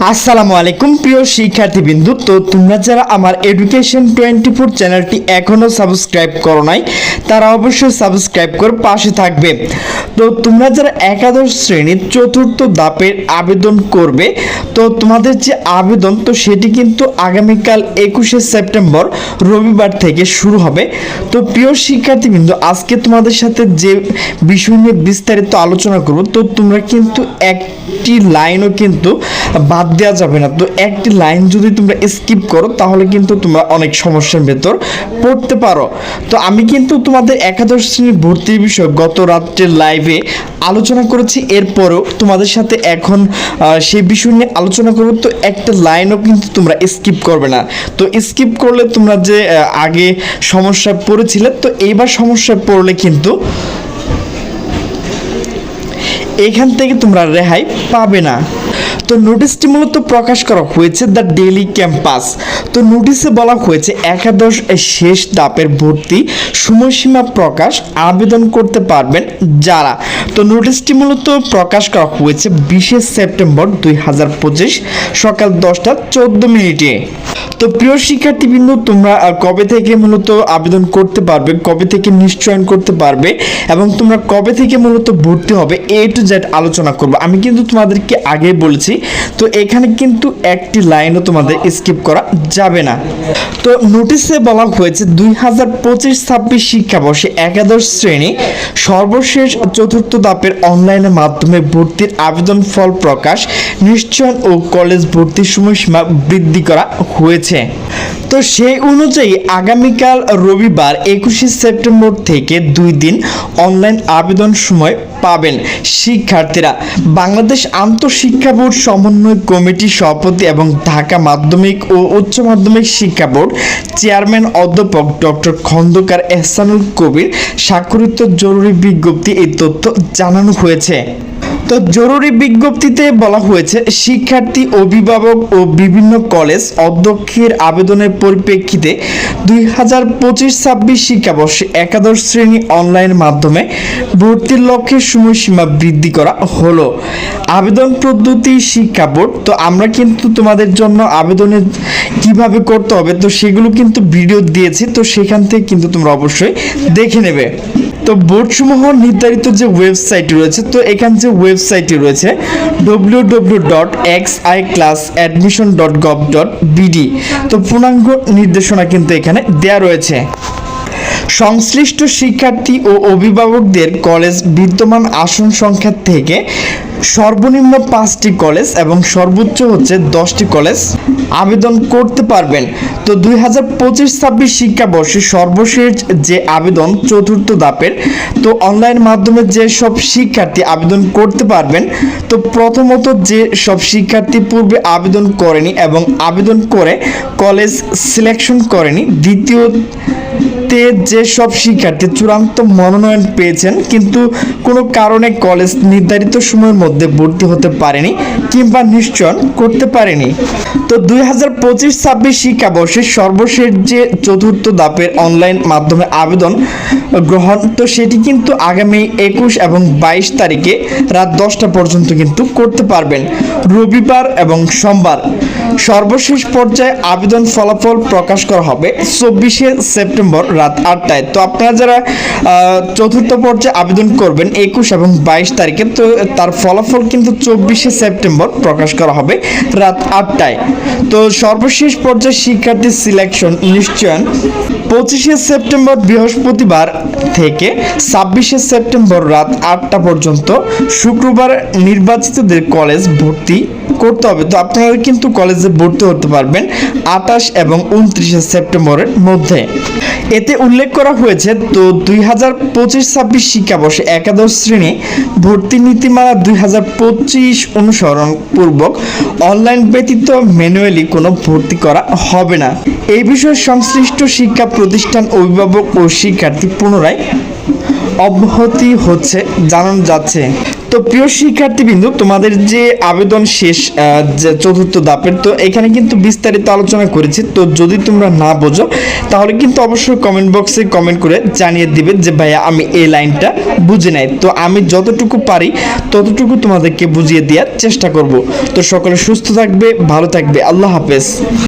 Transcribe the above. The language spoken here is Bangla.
আসসালামু আলাইকুম প্রিয় শিক্ষার্থীবৃন্দু। তো তোমরা যারা আমার এডুকেশন 24 চ্যানেলটি এখনও সাবস্ক্রাইব করো নাই তারা অবশ্যই সাবস্ক্রাইব করে পাশে থাকবে। তো তোমরা যারা একাদশ শ্রেণীর চতুর্থ ধাপের আবেদন করবে, তো তোমাদের যে আবেদন তো সেটি কিন্তু আগামীকাল 21শে সেপ্টেম্বর রবিবার থেকে শুরু হবে। তো প্রিয় শিক্ষার্থীবৃন্দু, আজকে তোমাদের সাথে যে বিষয় নিয়ে বিস্তারিত আলোচনা করব, তো তোমরা কিন্তু একটি লাইনও কিন্তু বাদ দেওয়া যাবে না। তো একটি লাইন যদি তোমরা স্কিপ করো তাহলে কিন্তু তোমরা অনেক সমস্যার ভেতর পড়তে পারো। তো আমি কিন্তু তোমাদের একাদশ শ্রেণীর ভর্তির বিষয়ে গত রাত্রের লাইভে আলোচনা করেছি, এরপরও তোমাদের সাথে এখন সেই বিষয় নিয়ে আলোচনা করবো। তো একটা লাইনও কিন্তু তোমরা স্কিপ করবে না। তো স্কিপ করলে তোমরা যে আগে সমস্যায় পড়েছিলে, তো এইবার সমস্যায় পড়লে কিন্তু এখান থেকে তোমরা রেহাই পাবে না। তো নোটিশটি মূলত প্রকাশ করা হয়েছে দ্য ডেইলি ক্যাম্পাস। তো নোটিশে বলা হয়েছে একাদশ শেষ ধাপের ভর্তি সময়সীমা প্রকাশ, আবেদন করতে পারবেন যারা। তো নোটিশটি মূলত প্রকাশ করা হয়েছে 20শে সেপ্টেম্বর 2025 সকাল 10:14। তো প্রিয় শিক্ষার্থীবৃন্দ, তোমরা কবে থেকে মূলত আবেদন করতে পারবে, কবে থেকে নিশ্চয়ন করতে পারবে এবং তোমরা কবে থেকে মূলত ভর্তি হবে, এ টু জেড আলোচনা করব। আমি কিন্তু তোমাদেরকে আগেই বলেছি, তো এখানে কিন্তু একটি লাইনও তোমাদের স্কিপ করা যাবে না। তো নোটিশে বলা হয়েছে 2025-26 শিক্ষাবর্ষে একাদশ শ্রেণী সর্বশেষ চতুর্থ ধাপের অনলাইনের মাধ্যমে ভর্তির আবেদন ফল প্রকাশ, নিশ্চয়ন ও কলেজ ভর্তির সময়সীমা বৃদ্ধি করা হয়েছে। তো সেই অনুযায়ী আগামীকাল রবিবার 21শে সেপ্টেম্বর থেকে 2 দিন অনলাইন আবেদন সময় পাবেন শিক্ষার্থীরা। বাংলাদেশ আন্তঃশিক্ষা বোর্ড সমন্বয় কমিটির সভাপতি এবং ঢাকা মাধ্যমিক ও উচ্চ মাধ্যমিক শিক্ষা বোর্ড চেয়ারম্যান অধ্যাপক ডক্টর খন্দকার এহসানুল কবির স্বাক্ষরিত জরুরি বিজ্ঞপ্তি এই তথ্য জানানো হয়েছে। তো জরুরি বিজ্ঞপ্তিতে বলা হয়েছে শিক্ষার্থী, অভিভাবক ও বিভিন্ন কলেজ অধ্যক্ষের আবেদনের পরিপ্রেক্ষিতে 2025-26 শিক্ষাবর্ষে একাদশ শ্রেণী অনলাইন মাধ্যমে ভর্তির লক্ষ্যে সময়সীমা বৃদ্ধি করা হলো। আবেদন পদ্ধতি শিক্ষা বোর্ড। তো আমরা কিন্তু তোমাদের জন্য আবেদনের কিভাবে করতে হবে তো সেগুলো কিন্তু ভিডিও দিয়েছি, তো সেখান থেকে কিন্তু তোমরা অবশ্যই দেখে নেবে। তো বোর্ডসমূহ নির্ধারিত যে ওয়েবসাইটটি রয়েছে, তো এখানে যে ওয়েবসাইটটি রয়েছে www.xiclassadmission.gov.bd, তো পূর্ণাঙ্গ নির্দেশনা কিন্তু এখানে দেয়া রয়েছে। সংশ্লিষ্ট শিক্ষার্থী ও অভিভাবকদের কলেজ বিদ্যমান আসন সংখ্যা থেকে সর্বনিম্ন 5টি কলেজ এবং সর্বোচ্চ হচ্ছে 10টি কলেজ আবেদন করতে পারবেন। তো 2025-26 শিক্ষাবর্ষে সর্বশেষ যে আবেদন চতুর্থ ধাপের, তো অনলাইন মাধ্যমে যে সব শিক্ষার্থী আবেদন করতে পারবেন, তো প্রথমত যে সব শিক্ষার্থী পূর্বে আবেদন করেনি এবং আবেদন করে কলেজ সিলেকশন করেনি, দ্বিতীয় যে সব শিক্ষার্থী চূড়ান্ত মনোনয়ন পেয়েছেন কিন্তু কোনো কারণে কলেজ নির্ধারিত সময়ের মধ্যে ভর্তি হতে পারেনি কিংবা নিশ্চয়ন করতে পারেনি। তো 2025-26 শিক্ষাবর্ষের সর্বশেষ যে চতুর্থ ধাপের অনলাইন মাধ্যমে আবেদন গ্রহণ, তো সেটি কিন্তু আগামী 21 এবং 22 তারিখে রাত 10টা পর্যন্ত কিন্তু করতে পারবেন, রবিবার এবং সোমবার। সর্বশেষ পর্যায়ে আবেদন ফলাফল প্রকাশ করা হবে 24শে সেপ্টেম্বর রাত 8টায়। তো আপনারা যারা চতুর্থ পর্যায়ে আবেদন করবেন 21 এবং 22 তারিখে, তো তার ফলাফল কিন্তু 24শে সেপ্টেম্বর প্রকাশ করা হবে রাত 8টায়। তো সর্বশেষ পর্যায়ে শিক্ষার্থী সিলেকশন নিশ্চয়ন 25শে সেপ্টেম্বর বৃহস্পতিবার থেকে 26শে সেপ্টেম্বর রাত 8টা পর্যন্ত শুক্রবার নির্বাচিতদের কলেজ ভর্তি করতে হবে। তো আপনারা কিন্তু কলেজে ভর্তি হতে পারবেন 28 এবং 29শে সেপ্টেম্বরের মধ্যে। এতে উল্লেখ করা হয়েছে, তো 2025-26 শিক্ষাবর্ষে একাদশ শ্রেণী ভর্তি নীতিমালা 2025 অনুসরণ পূর্বক অনলাইন ব্যতীত ম্যানুয়ালি কোনো ভর্তি করা হবে না। এই বিষয়ে সংশ্লিষ্ট শিক্ষা প্রতিষ্ঠান, অভিভাবক ও শিক্ষার্থী পুনরায় অব্যাহতি হচ্ছে জানানো যাচ্ছে। তো প্রিয় শিক্ষার্থীবৃন্দ, তোমাদের যে আবেদন শেষ যে চতুর্থ ধাপের, তো এখানে কিন্তু বিস্তারিত আলোচনা করেছি। তো যদি তোমরা না বোঝো তাহলে কিন্তু অবশ্যই কমেন্ট বক্সে কমেন্ট করে জানিয়ে দিবে যে ভাইয়া আমি এই লাইনটা বুঝে নাই। তো আমি যতটুকু পারি ততটুকু তোমাদেরকে বুঝিয়ে দেওয়ার চেষ্টা করব। তো সকলে সুস্থ থাকবে, ভালো থাকবে, আল্লাহ হাফেজ।